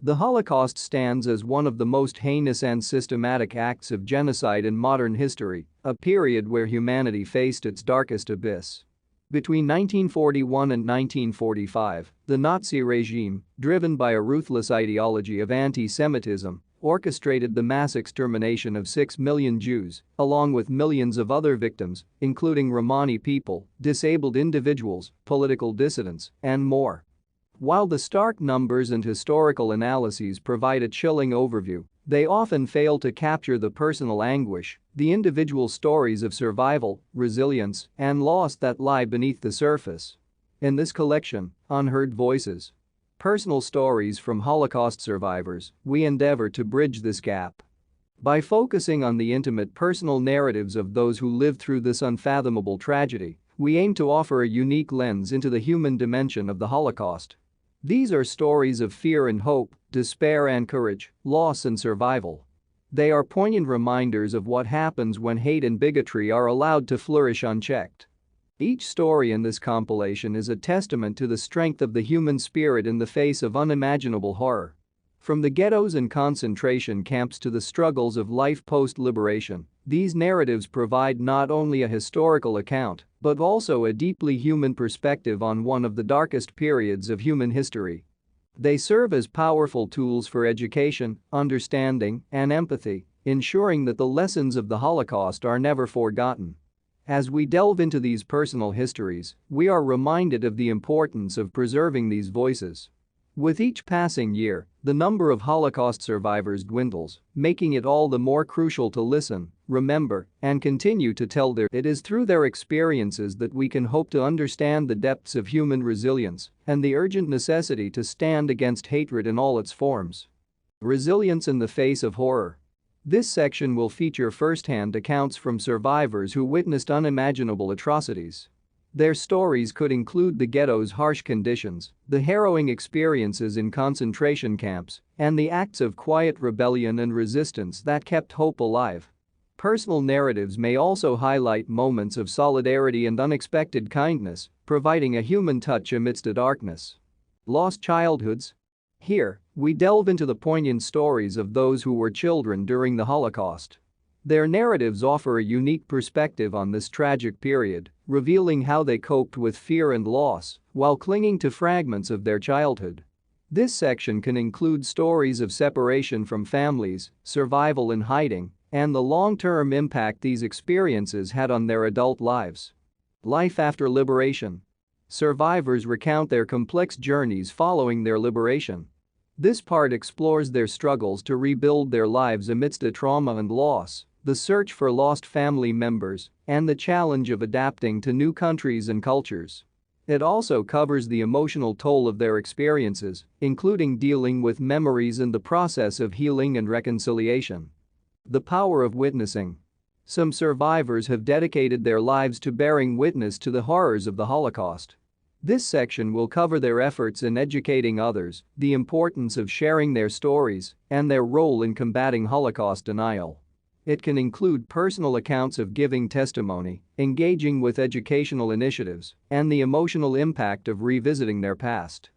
The Holocaust stands as one of the most heinous and systematic acts of genocide in modern history, a period where humanity faced its darkest abyss. Between 1941 and 1945, the Nazi regime, driven by a ruthless ideology of anti-Semitism, orchestrated the mass extermination of 6 million Jews, along with millions of other victims, including Romani people, disabled individuals, political dissidents, and more. While the stark numbers and historical analyses provide a chilling overview, they often fail to capture the personal anguish, the individual stories of survival, resilience, and loss that lie beneath the surface. In this collection, Unheard Voices, Personal Stories from Holocaust Survivors, we endeavor to bridge this gap. By focusing on the intimate personal narratives of those who lived through this unfathomable tragedy, we aim to offer a unique lens into the human dimension of the Holocaust. These are stories of fear and hope, despair and courage, loss and survival. They are poignant reminders of what happens when hate and bigotry are allowed to flourish unchecked. Each story in this compilation is a testament to the strength of the human spirit in the face of unimaginable horror. From the ghettos and concentration camps to the struggles of life post-liberation, these narratives provide not only a historical account, but also a deeply human perspective on one of the darkest periods of human history. They serve as powerful tools for education, understanding, and empathy, ensuring that the lessons of the Holocaust are never forgotten. As we delve into these personal histories, we are reminded of the importance of preserving these voices. With each passing year, the number of Holocaust survivors dwindles, making it all the more crucial to listen, remember, and continue to tell their. It is through their experiences that we can hope to understand the depths of human resilience and the urgent necessity to stand against hatred in all its forms. Resilience in the face of horror. This section will feature first-hand accounts from survivors who witnessed unimaginable atrocities. Their stories could include the ghetto's harsh conditions, the harrowing experiences in concentration camps, and the acts of quiet rebellion and resistance that kept hope alive. Personal narratives may also highlight moments of solidarity and unexpected kindness, providing a human touch amidst the darkness. Lost childhoods. Here, we delve into the poignant stories of those who were children during the Holocaust. Their narratives offer a unique perspective on this tragic period, revealing how they coped with fear and loss while clinging to fragments of their childhood. This section can include stories of separation from families, survival in hiding, and the long-term impact these experiences had on their adult lives. Life after liberation. Survivors recount their complex journeys following their liberation. This part explores their struggles to rebuild their lives amidst the trauma and loss, the search for lost family members, and the challenge of adapting to new countries and cultures. It also covers the emotional toll of their experiences, including dealing with memories and the process of healing and reconciliation. The power of witnessing. Some survivors have dedicated their lives to bearing witness to the horrors of the Holocaust. This section will cover their efforts in educating others, the importance of sharing their stories, and their role in combating Holocaust denial. It can include personal accounts of giving testimony, engaging with educational initiatives, and the emotional impact of revisiting their past.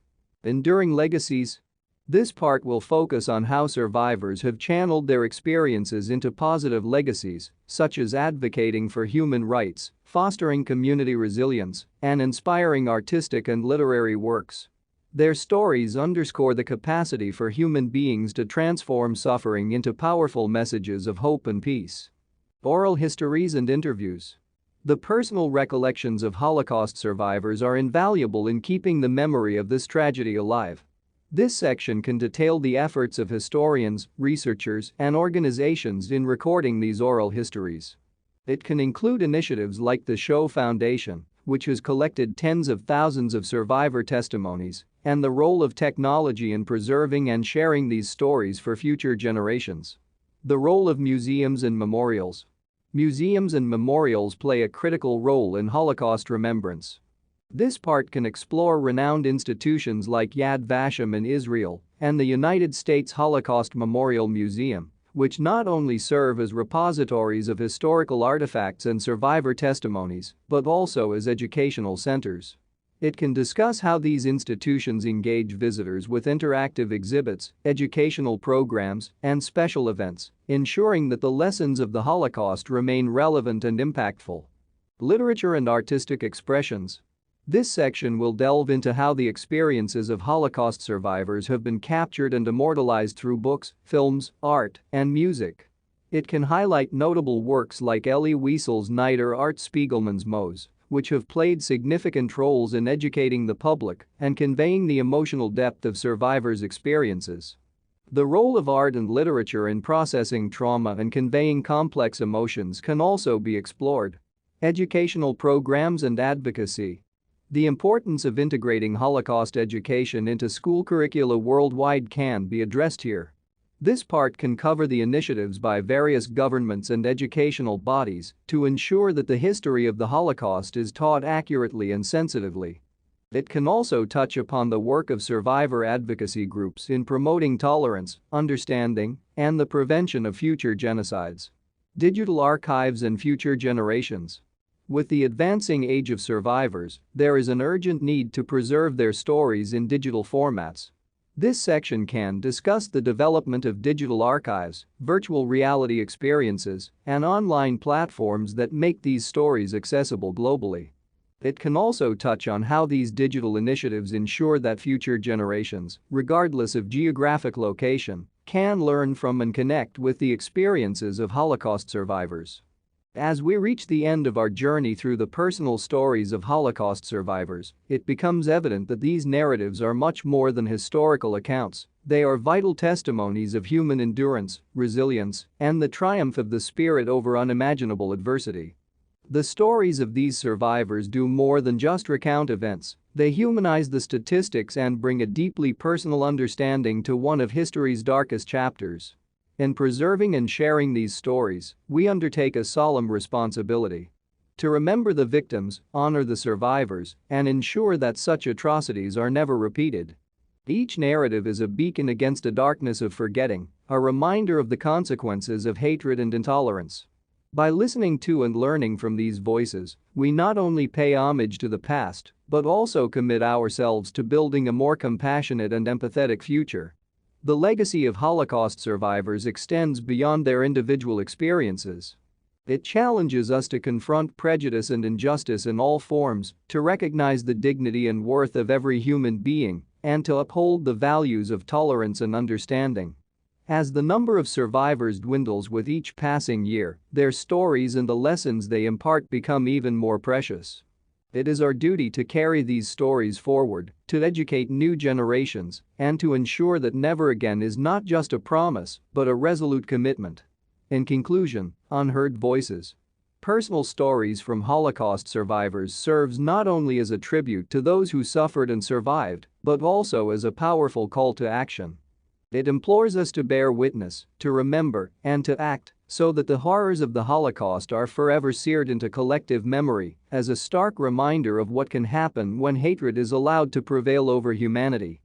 Enduring legacies. This part will focus on how survivors have channeled their experiences into positive legacies, such as advocating for human rights, fostering community resilience, and inspiring artistic and literary works. Their stories underscore the capacity for human beings to transform suffering into powerful messages of hope and peace. Oral histories and interviews. The personal recollections of Holocaust survivors are invaluable in keeping the memory of this tragedy alive. This section can detail the efforts of historians, researchers, and organizations in recording these oral histories. It can include initiatives like the Show Foundation, which has collected tens of thousands of survivor testimonies, and the role of technology in preserving and sharing these stories for future generations. The role of museums and memorials. Museums and memorials play a critical role in Holocaust remembrance. This part can explore renowned institutions like Yad Vashem in Israel and the United States Holocaust Memorial Museum, which not only serve as repositories of historical artifacts and survivor testimonies, but also as educational centers. It can discuss how these institutions engage visitors with interactive exhibits, educational programs, and special events, ensuring that the lessons of the Holocaust remain relevant and impactful. Literature and artistic expressions. This section will delve into how the experiences of Holocaust survivors have been captured and immortalized through books, films, art, and music. It can highlight notable works like Elie Wiesel's Night or Art Spiegelman's Moes, which have played significant roles in educating the public and conveying the emotional depth of survivors' experiences. The role of art and literature in processing trauma and conveying complex emotions can also be explored. Educational programs and advocacy. The importance of integrating Holocaust education into school curricula worldwide can be addressed here. This part can cover the initiatives by various governments and educational bodies to ensure that the history of the Holocaust is taught accurately and sensitively. It can also touch upon the work of survivor advocacy groups in promoting tolerance, understanding, and the prevention of future genocides. Digital archives and future generations. With the advancing age of survivors, there is an urgent need to preserve their stories in digital formats. This section can discuss the development of digital archives, virtual reality experiences, and online platforms that make these stories accessible globally. It can also touch on how these digital initiatives ensure that future generations, regardless of geographic location, can learn from and connect with the experiences of Holocaust survivors. As we reach the end of our journey through the personal stories of Holocaust survivors, it becomes evident that these narratives are much more than historical accounts. They are vital testimonies of human endurance, resilience, and the triumph of the spirit over unimaginable adversity. The stories of these survivors do more than just recount events. They humanize the statistics and bring a deeply personal understanding to one of history's darkest chapters. In preserving and sharing these stories, we undertake a solemn responsibility to remember the victims, honor the survivors, and ensure that such atrocities are never repeated. Each narrative is a beacon against a darkness of forgetting, a reminder of the consequences of hatred and intolerance. By listening to and learning from these voices, we not only pay homage to the past, but also commit ourselves to building a more compassionate and empathetic future. The legacy of Holocaust survivors extends beyond their individual experiences. It challenges us to confront prejudice and injustice in all forms, to recognize the dignity and worth of every human being, and to uphold the values of tolerance and understanding. As the number of survivors dwindles with each passing year, their stories and the lessons they impart become even more precious. It is our duty to carry these stories forward, to educate new generations, and to ensure that never again is not just a promise, but a resolute commitment. In conclusion, Unheard Voices. Personal stories from Holocaust survivors serves not only as a tribute to those who suffered and survived, but also as a powerful call to action. It implores us to bear witness, to remember, and to act, so that the horrors of the Holocaust are forever seared into collective memory as a stark reminder of what can happen when hatred is allowed to prevail over humanity.